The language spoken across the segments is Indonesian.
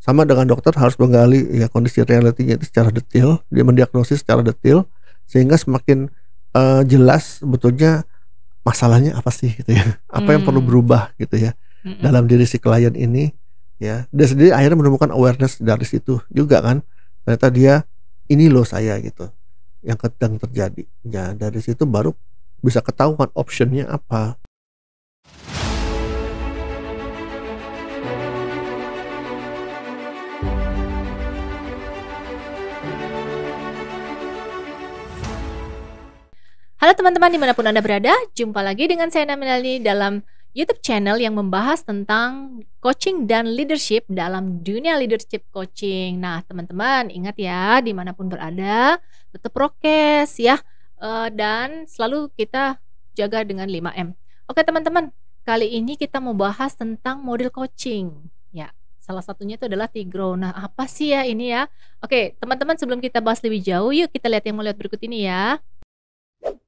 Sama dengan dokter harus menggali ya kondisi realitinya itu secara detail, dia mendiagnosis secara detail sehingga semakin jelas sebetulnya masalahnya apa sih gitu ya. Apa yang perlu Mmm, berubah gitu ya mhm. dalam diri si klien ini ya. Dia sendiri akhirnya menemukan awareness dari situ juga kan. Ternyata dia ini loh saya gitu yang sedang terjadi. Ya dari situ baru bisa ketahuan optionnya apa. Halo teman-teman dimanapun Anda berada, jumpa lagi dengan saya Naminali dalam YouTube channel yang membahas tentang coaching dan leadership dalam dunia leadership coaching. Nah teman-teman ingat ya dimanapun berada, tetap prokes ya, dan selalu kita jaga dengan 5M. Oke teman-teman, kali ini kita mau bahas tentang model coaching. Ya, salah satunya itu adalah Tigro. Nah apa sih ya ini ya? Oke teman-teman sebelum kita bahas lebih jauh, yuk kita lihat yang mau lihat berikut ini ya.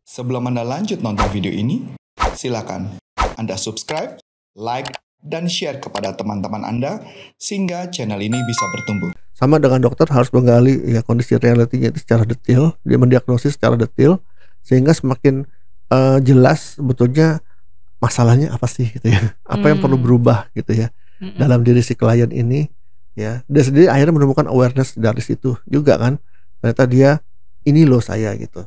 Sebelum Anda lanjut nonton video ini, silakan Anda subscribe, like, dan share kepada teman-teman Anda sehingga channel ini bisa bertumbuh. Sama dengan dokter harus menggali ya kondisi realitinya itu secara detail, dia mendiagnosis secara detail sehingga semakin jelas sebetulnya masalahnya apa sih gitu ya. Apa yang perlu Mmm, berubah gitu ya mhm. dalam diri si klien ini ya. Dia sendiri akhirnya menemukan awareness dari situ juga kan. Ternyata dia ini loh saya gitu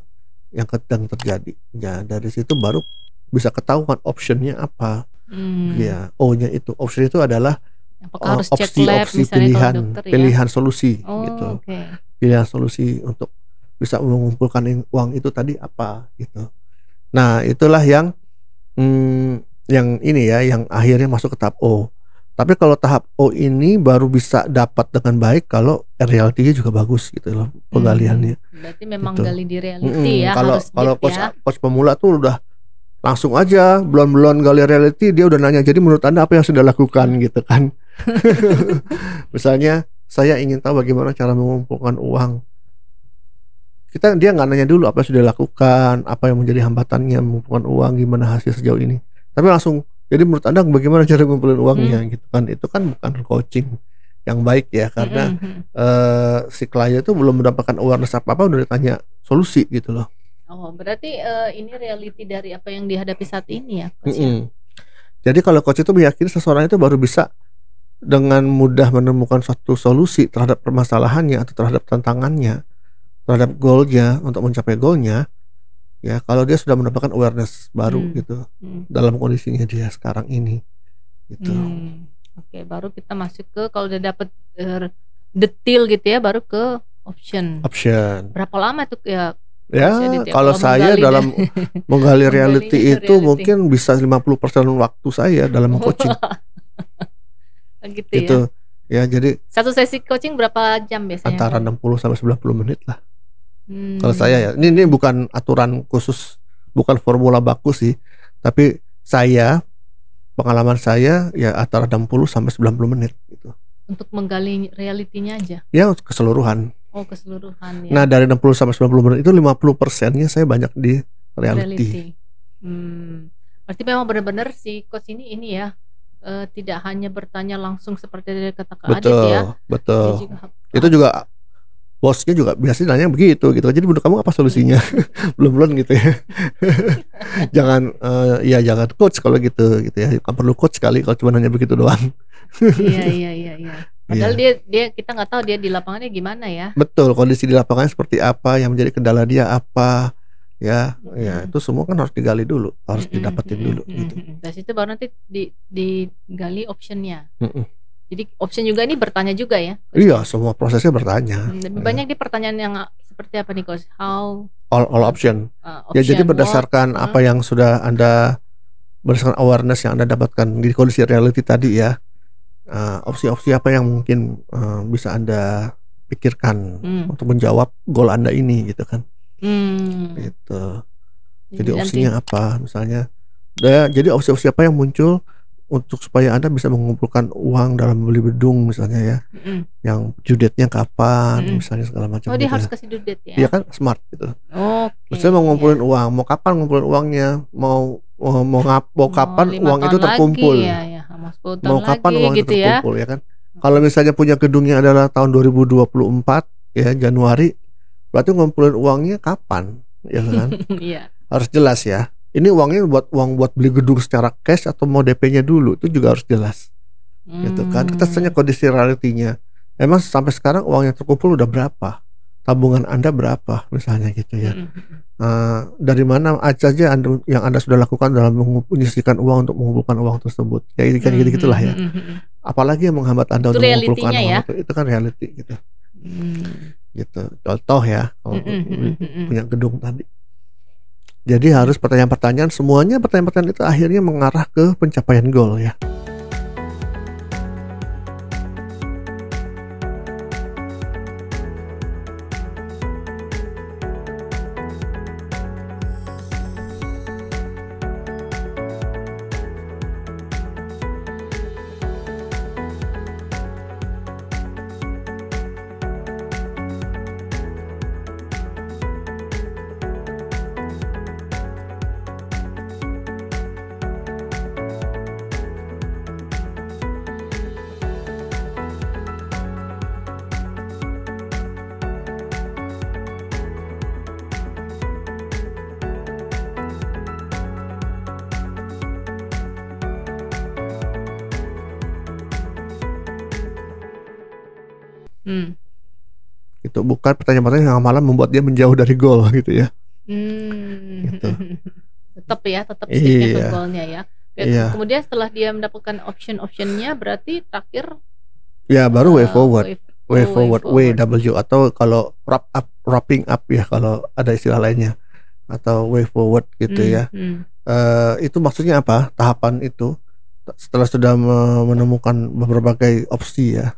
yang sedang terjadi. Ya dari situ baru bisa ketahuan optionnya apa. Mmm, Ya, O-nya itu. Option itu adalah apakah harus cek lab opsi-opsi misalnya kalau pilihan dokter ya? pilihan solusi Oh, gitu. oke. Pilihan solusi untuk bisa mengumpulkan uang itu tadi apa gitu. Nah, itulah yang ini ya, yang akhirnya masuk ke tahap O. Tapi kalau tahap O ini baru bisa dapat dengan baik kalau realitinya juga bagus gitu loh penggaliannya Berarti memang gitu. gali di reality ya, Kalau harus kalau deep coach ya? coach pemula tuh udah langsung aja belum gali reality dia udah nanya, "Jadi menurut Anda apa yang sudah lakukan?" gitu kan. Misalnya, "Saya ingin tahu bagaimana cara mengumpulkan uang." Dia nggak nanya dulu apa yang sudah dilakukan, apa yang menjadi hambatannya mengumpulkan uang, gimana hasil sejauh ini. Tapi langsung, "Jadi menurut Anda bagaimana cara ngumpulin uangnya?" Mmm, gitu kan. Itu kan bukan coaching yang baik ya, karena mhm mhm. si klien itu belum mendapatkan awareness apa-apa udah ditanya solusi gitu loh. Oh, berarti, ini reality dari apa yang dihadapi saat ini ya, Coach, ya? Mhm. Jadi kalau coach itu meyakini seseorang itu baru bisa dengan mudah menemukan suatu solusi terhadap permasalahannya atau terhadap tantangannya, terhadap goal-nya, untuk mencapai goal-nya, ya kalau dia sudah mendapatkan awareness baru Mmm, gitu mhm. dalam kondisinya dia sekarang ini gitu. Oke, baru kita masuk ke kalau udah dapet, detail gitu ya, baru ke option. Option. Berapa lama tuh ya, Coach, ya Ya detail kalau kalau saya menggali dalam menggali menggalinya reality itu reality? mungkin bisa 50% waktu saya dalam Oh, meng-coaching gitu ya? gitu. Ya jadi Satu sesi coaching berapa jam biasanya antara kalau 60 sampai 90 menit lah. Kalau saya ya, mmm, ini bukan aturan khusus, bukan formula baku sih, tapi pengalaman saya ya antara 60 sampai 90 menit gitu. untuk menggali realitinya aja? Ya keseluruhan. Oh, keseluruhan Nah ya, dari 60 sampai 90 menit itu 50%-nya saya banyak di reality. reality. Berarti memang benar-benar si coach ini ya, tidak hanya bertanya langsung seperti dari kata Kak Adit ya, Betul, dia betul. juga Itu harus juga bosnya juga biasanya nanya begitu gitu. Jadi menurut kamu apa mhm. solusinya? Belum gitu ya. Jangan ya jangan coach kalau gitu ya. Nggak perlu coach kali kalau cuma nanya begitu doang. Iya iya iya iya. Padahal Iya. dia dia kita nggak tahu dia di lapangannya gimana ya. Betul, kondisi di lapangan seperti apa, yang menjadi kendala dia apa, ya Mhm. itu semua kan harus digali dulu, harus Mhm didapetin mhm dulu mhm gitu. mhm. Dari situ baru nanti digali option-nya. Mhm. Jadi option juga ini bertanya juga ya, Coach, Iya, ya? semua prosesnya bertanya, Lebih ya. banyak di pertanyaan yang seperti apa nih, Coach? How, All option. Ya jadi option what, berdasarkan apa yang sudah berdasarkan awareness yang Anda dapatkan di kondisi reality tadi ya, opsi-opsi apa yang mungkin, bisa Anda pikirkan mmm, untuk menjawab goal Anda ini gitu kan, mmm, gitu. jadi Jadi nanti opsinya apa misalnya, jadi opsi-opsi apa yang muncul untuk supaya Anda bisa mengumpulkan uang dalam membeli gedung misalnya ya, mhm yang due date-nya kapan mhm. misalnya segala macam Oh, dia gitu harus ya. kasih due date Iya ya? kan smart gitu. Oke, Maksudnya mau ngumpulin iya. uang, mau kapan ngumpulin uangnya, mau Mau kapan 5 uang itu tahun lagi, terkumpul, ya ya, mau 10 tahun mau kapan lagi uang itu gitu ya? terkumpul ya kan. Kalau misalnya punya gedungnya adalah tahun 2024 ya Januari, berarti ngumpulin uangnya kapan, ya kan? Iya. Harus jelas ya. Ini uangnya buat beli gedung secara cash atau mau DP-nya dulu, itu juga harus jelas. Gitu kan. Kita tanya kondisi realitinya. Emang sampai sekarang uang yang terkumpul udah berapa? Tabungan Anda berapa misalnya gitu ya. Dari mana aja yang Anda sudah lakukan dalam menyisihkan uang untuk mengumpulkan uang tersebut. Ya ini kan gitu-gitulah ya. Apalagi yang menghambat Anda Itu untuk mengumpulkan realitinya uang ya. itu kan reality gitu. Gitu. Contoh ya kalau punya gedung tadi. Jadi harus pertanyaan-pertanyaan, semuanya pertanyaan-pertanyaan itu akhirnya mengarah ke pencapaian goal ya. Itu bukan pertanyaan-pertanyaan yang malah membuat dia menjauh dari goal gitu ya. Gitu. Tetap sticknya ke Iya. goalnya ya. Iya. Kemudian setelah dia mendapatkan option-optionnya, berarti terakhir Ya baru way forward. Way forward. forward, WW atau kalau wrapping up ya kalau ada istilah lainnya, atau way forward gitu ya. Itu maksudnya apa? Tahapan itu setelah sudah menemukan berbagai opsi ya,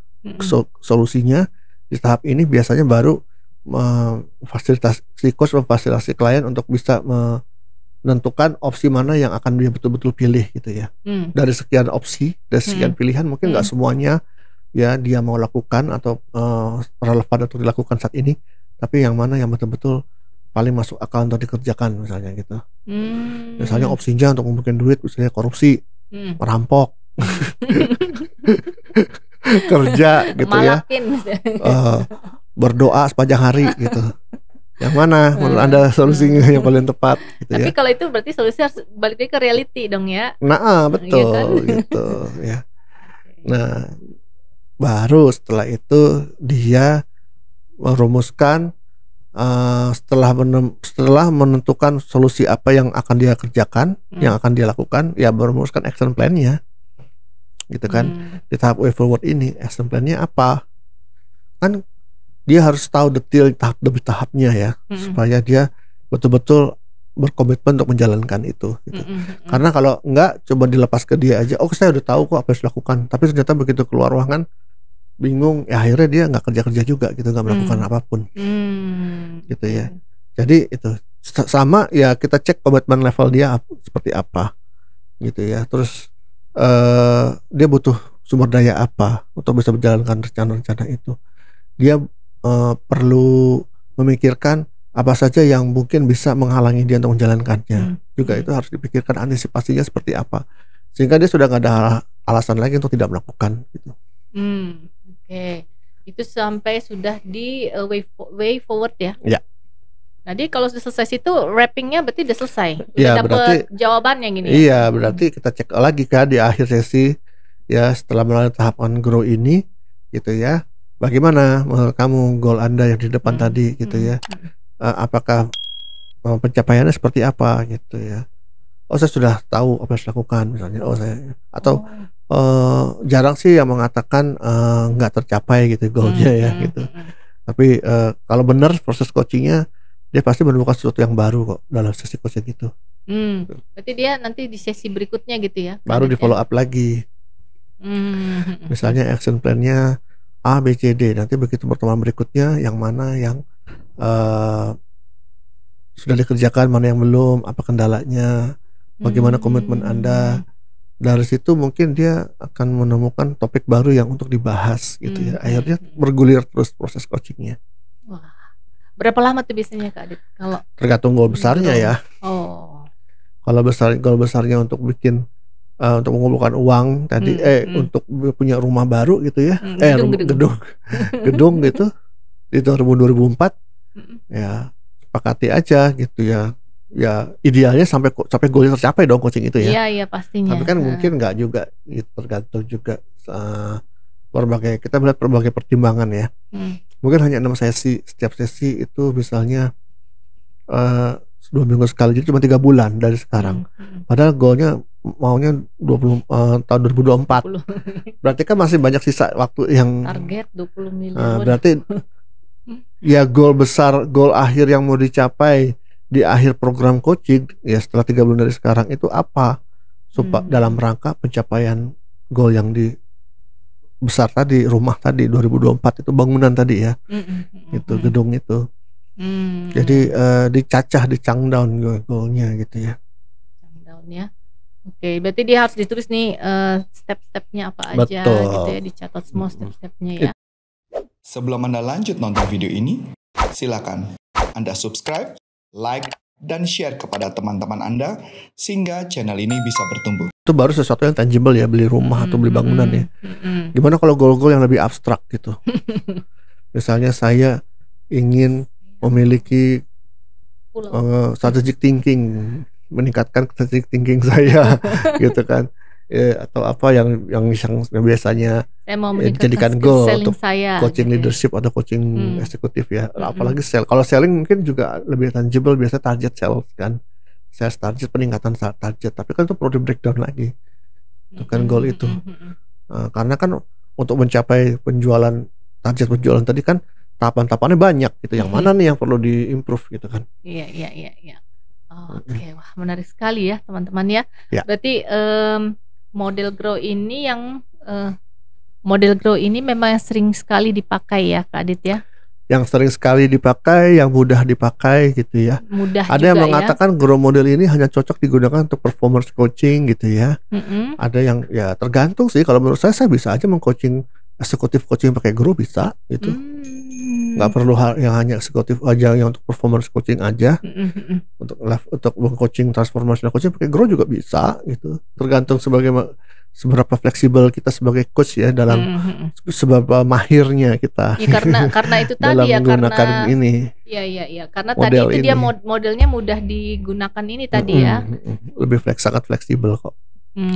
solusinya di tahap ini biasanya baru memfasilitasi coach memfasilitasi klien untuk bisa menentukan opsi mana yang akan dia betul-betul pilih gitu ya. Dari sekian opsi, dari sekian pilihan mungkin nggak semuanya ya dia mau lakukan atau relevan untuk dilakukan saat ini, tapi yang mana yang betul-betul paling masuk akal untuk dikerjakan misalnya gitu. Misalnya opsinya untuk mengumpulkan duit, misalnya korupsi, merampok, kerja gitu Malakin. ya, berdoa sepanjang hari gitu. Yang mana menurut Anda solusinya yang paling tepat gitu. Tapi ya. kalau itu berarti solusi harus balik lagi ke reality dong ya. Nah betul Iya kan? gitu ya. Nah baru setelah itu dia merumuskan setelah menentukan solusi apa yang akan dia kerjakan, yang akan dia lakukan, ya merumuskan action plan-nya gitu kan. Di tahap way forward ini action plan-nya apa, kan dia harus tahu detail tahap demi tahapnya ya, supaya dia betul-betul berkomitmen untuk menjalankan itu gitu. Karena kalau enggak coba dilepas ke dia aja, oh saya udah tahu kok apa yang harus dilakukan, tapi ternyata begitu keluar ruangan bingung ya, akhirnya dia nggak kerja juga gitu, nggak melakukan apapun gitu ya. Jadi itu sama ya, kita cek komitmen level dia seperti apa gitu ya. Terus dia butuh sumber daya apa untuk bisa menjalankan rencana-rencana itu. Dia perlu memikirkan apa saja yang mungkin bisa menghalangi dia untuk menjalankannya. Juga itu harus dipikirkan antisipasinya seperti apa, sehingga dia sudah nggak ada alasan lagi untuk tidak melakukan gitu. Oke, itu sampai sudah di way forward ya. Ya. Jadi kalau sudah selesai situ, wrappingnya berarti udah selesai. Udah Ya, dapet berarti jawabannya gini ya. Iya, berarti kita cek lagi kan di akhir sesi ya, setelah melalui tahapan grow ini gitu ya. Bagaimana menurut kamu goal Anda yang di depan tadi gitu ya? Apakah pencapaiannya seperti apa gitu ya? Oh saya sudah tahu apa yang harus lakukan misalnya. Oh saya atau jarang sih yang mengatakan nggak tercapai gitu goalnya ya gitu. Tapi kalau benar proses coachingnya, dia pasti menemukan sesuatu yang baru kok dalam sesi coaching gitu. Berarti dia nanti di sesi berikutnya gitu ya? Baru di follow up lagi. Misalnya action plan-nya A, B, C, D. Nanti begitu pertemuan berikutnya yang mana yang sudah dikerjakan, mana yang belum, apa kendalanya, bagaimana komitmen Anda. Dari situ mungkin dia akan menemukan topik baru yang untuk dibahas gitu ya. Akhirnya bergulir terus proses coachingnya. Wah, berapa lama tuh biasanya Kak Adit? Kalau tergantung goal besarnya ya. Oh. Kalau goal besarnya untuk bikin untuk mengumpulkan uang tadi, untuk punya rumah baru gitu ya, gedung gitu di tahun 2004, ya sepakati aja gitu ya. Ya idealnya sampai goalnya tercapai dong coaching itu ya. Iya pastinya. Tapi kan mungkin nggak juga, gitu, tergantung juga kita melihat berbagai pertimbangan ya. Mungkin hanya 6 sesi, setiap sesi itu misalnya 2 minggu sekali, jadi cuma 3 bulan dari sekarang. Padahal goalnya maunya tahun 2024. Berarti kan masih banyak sisa waktu yang target 20 miliar. Berarti ya goal besar, goal akhir yang mau dicapai di akhir program coaching ya setelah 3 bulan dari sekarang itu apa? Supaya dalam rangka pencapaian goal yang besar tadi, rumah tadi 2024 itu, bangunan tadi ya. Itu gedung itu. Jadi dicacah, dicangdown goalnya gitu ya. Cangdown ya. Oke, berarti dia harus ditulis nih step-stepnya apa aja. Betul. Gitu ya, dicatat semua step-stepnya ya. Sebelum Anda lanjut nonton video ini, silakan Anda subscribe, like, dan share kepada teman-teman Anda sehingga channel ini bisa bertumbuh. Itu baru sesuatu yang tangible ya, beli rumah atau beli bangunan ya. Gimana kalau goal-goal yang lebih abstrak gitu? Misalnya saya ingin memiliki strategic thinking, meningkatkan strategic thinking saya gitu kan. Atau apa yang biasanya saya mau dijadikan goal untuk saya, coaching gitu leadership atau coaching eksekutif ya. Apalagi kalau selling mungkin juga lebih tangible, biasanya target sales kan, sales target, peningkatan target, tapi kan itu perlu di breakdown lagi itu kan goal itu. Karena kan untuk mencapai target penjualan tadi kan tahapan-tahapannya banyak gitu. Yang mana nih yang perlu diimprove gitu kan. Iya. Oke, wah menarik sekali ya teman-teman ya. Berarti model grow ini memang sering sekali dipakai ya Kak Adit ya. Yang sering sekali dipakai, yang mudah dipakai gitu ya. Mudah ada juga yang mengatakan grow model ini hanya cocok digunakan untuk performance coaching gitu ya. Ada yang ya tergantung sih. Kalau menurut saya bisa aja mengcoaching eksekutif coaching pakai grow, bisa gitu. Nggak perlu yang hanya eksekutif aja, yang untuk performance coaching aja. Untuk coaching transformational coaching pakai grow juga bisa gitu. Tergantung seberapa fleksibel kita sebagai coach ya, dalam seberapa mahirnya kita. Ya, karena itu tadi dalam ya, menggunakan karena ini. Iya. Karena tadi itu dia modelnya mudah digunakan ini tadi ya. Lebih sangat fleksibel kok.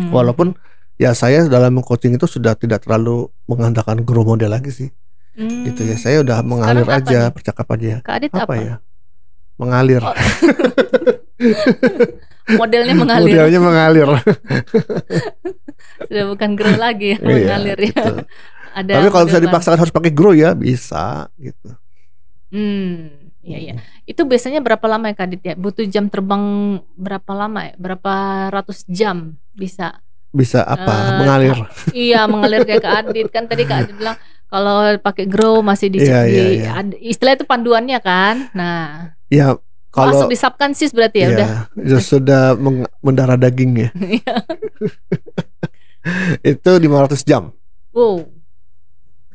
Walaupun ya saya dalam coaching itu sudah tidak terlalu mengandalkan grow model lagi sih. Gitu ya, saya udah mengalir aja, bercakap aja. Kak Adit apa ya? Mengalir. Modelnya mengalir. Modelnya mengalir. Sudah bukan grow lagi ya, mengalir ya. Tapi kalau bisa dipaksakan harus pakai grow ya bisa gitu. Iya. Itu biasanya berapa lama ya Kak Adit ya? Butuh jam terbang berapa lama ya? Berapa ratus jam bisa? Bisa apa? Mengalir. Iya, mengalir kayak Kak Adit. Kan tadi Kak Adit bilang kalau pakai grow masih istilah itu panduannya kan. Nah, ya kalau masuk di subconscious berarti ya udah. Sudah mendarah daging ya. Itu 500 jam. Wow.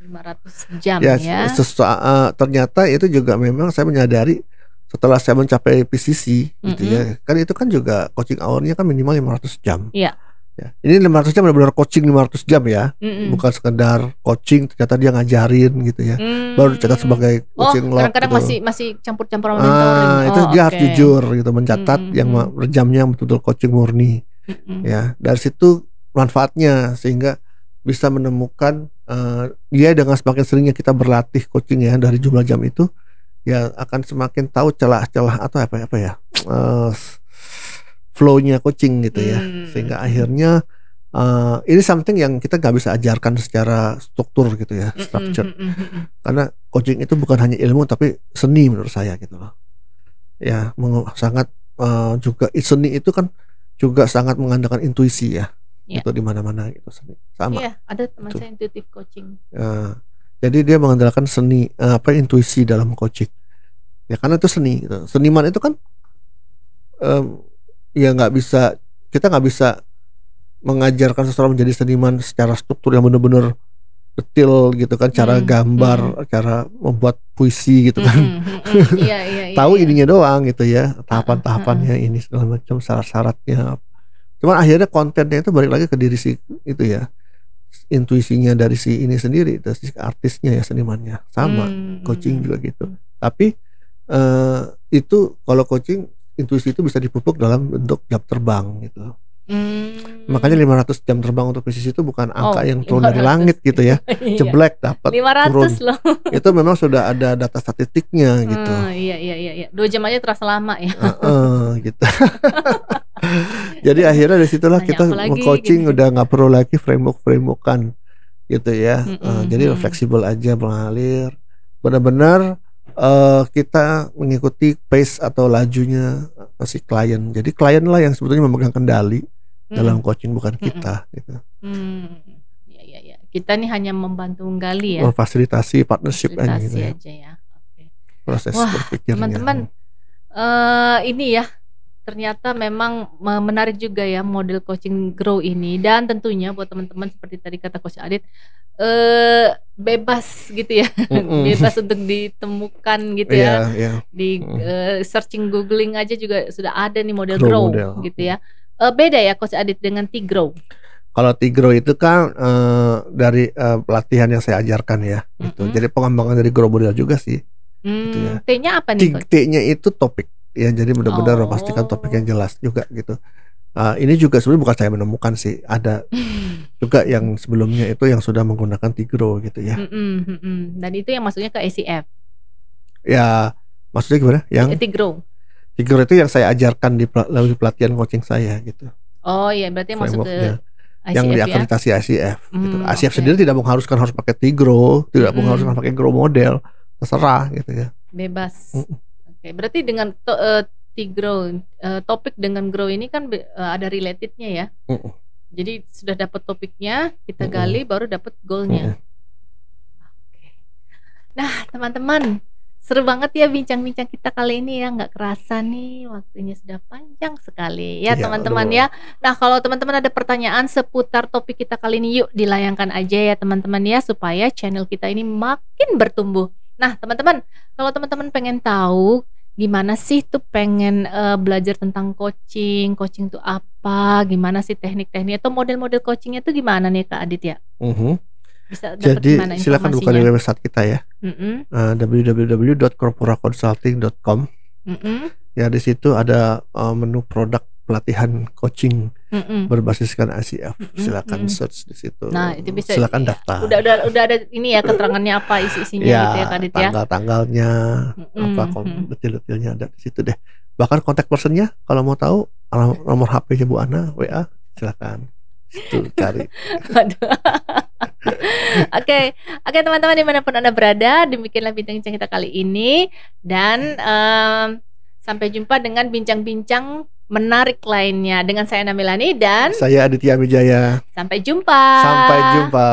500 jam ya. Ternyata itu juga memang saya menyadari setelah saya mencapai PCC gitu ya. Kan itu kan juga coaching hour-nya kan minimal 500 jam. Iya. Ya. Ini 500 jam benar-benar coaching 500 jam ya. Bukan sekedar coaching ternyata dia ngajarin gitu ya. Baru dicatat sebagai coaching log kadang-kadang gitu. masih campur-campur sama mentoring. Itu dia harus jujur gitu, mencatat yang jamnya betul-betul coaching murni. Ya, dari situ manfaatnya sehingga bisa menemukan dia dengan semakin seringnya kita berlatih coaching ya, dari jumlah jam itu ya akan semakin tahu celah-celah atau apa ya. Flow-nya coaching gitu ya, sehingga akhirnya ini something yang kita nggak bisa ajarkan secara struktur gitu ya, structure. Karena coaching itu bukan hanya ilmu tapi seni menurut saya gitu loh. Ya, sangat juga seni itu kan juga sangat mengandalkan intuisi ya. Itu di mana-mana gitu seni. Sama. Iya, ada teman saya intuitive coaching. Jadi dia mengandalkan seni intuisi dalam coaching. Ya karena itu seni gitu. Seniman itu kan ya kita nggak bisa mengajarkan seseorang menjadi seniman secara struktur yang benar-benar detail gitu kan, cara gambar, cara membuat puisi gitu kan. Tahu ininya doang gitu ya, tahapan-tahapannya ini segala macam, syarat-syaratnya Cuman akhirnya kontennya itu balik lagi ke diri si itu ya, intuisinya dari si ini sendiri, dari si artisnya ya, senimannya. Sama, coaching juga gitu. Tapi itu kalau coaching, intuisi itu bisa dipupuk dalam bentuk jam terbang gitu. Makanya 500 jam terbang untuk bisnis itu bukan angka yang turun dari langit gitu ya, jeblek dapat 500 turun. loh. Itu memang sudah ada data statistiknya gitu. Iya. 2 jam aja terasa lama ya. Gitu. Jadi akhirnya dari situlah kita coaching gitu. Udah nggak perlu lagi frameworkan gitu ya. Jadi fleksibel aja, mengalir. Benar-benar kita mengikuti pace atau lajunya si klien. Jadi klien lah yang sebetulnya memegang kendali dalam coaching, bukan kita gitu. Iya. Kita nih hanya membantu menggali ya. Memfasilitasi partnership aja gitu ya. Okay. Proses berpikirnya. Teman-teman, ini ya ternyata memang menarik juga ya model coaching grow ini, dan tentunya buat teman-teman seperti tadi kata Coach Adit, bebas gitu ya, bebas untuk ditemukan gitu ya. Di searching googling aja juga sudah ada nih model grow gitu ya. Beda ya Coach Adit dengan T-Grow. Kalau T-Grow itu kan dari pelatihan yang saya ajarkan ya, gitu. Jadi pengembangan dari grow model juga sih. Gitu ya. T-nya apa nih Coach? T-nya itu topik ya, jadi benar-benar memastikan topik yang jelas juga gitu. Ini juga sebenarnya bukan saya menemukan sih, ada juga yang sebelumnya itu yang sudah menggunakan T-Grow gitu ya. Dan itu yang masuknya ke ACF. Ya, maksudnya gimana? Yang T-Grow. T-Grow itu yang saya ajarkan di pelatihan coaching saya gitu. Oh iya, berarti masuk ke ICF yang diakreditasi ya? ICF gitu. ICF sendiri tidak mengharuskan harus pakai T-Grow, tidak mengharuskan pakai grow model, terserah gitu ya. Bebas. Oke, berarti dengan T-Grow, topik dengan grow ini kan ada relatednya ya. Jadi sudah dapat topiknya, kita gali, baru dapat goalnya. Nah teman-teman, seru banget ya bincang-bincang kita kali ini ya, nggak kerasa nih waktunya sudah panjang sekali ya teman-teman ya. Nah kalau teman-teman ada pertanyaan seputar topik kita kali ini, yuk dilayangkan aja ya teman-teman ya, supaya channel kita ini makin bertumbuh. Nah teman-teman, kalau teman-teman pengen tahu gimana sih tuh pengen belajar tentang coaching itu apa, gimana sih teknik-tekniknya atau model-model coachingnya tuh gimana nih Kak Adit ya? Bisa dapat jadi gimana silakan buka di website kita ya, www.corporaconsulting.com. Ya di situ ada menu produk pelatihan coaching berbasiskan ICF. Silakan search di situ. Nah itu bisa. Silakan daftar. Udah ada ini ya keterangannya apa isi-isinya ya, gitu ya Kak Adit ya. Tanggal-tanggalnya, detail-detailnya ada di situ deh. Bahkan kontak personnya kalau mau tahu, nomor HP-nya Bu Ana, WA, silakan. Itu cari. Oke, teman-teman dimanapun Anda berada, demikianlah bincang-bincang kita kali ini, dan sampai jumpa dengan bincang-bincang menarik lainnya dengan saya Namelani dan saya Aditya Wijaya. Sampai jumpa. Sampai jumpa.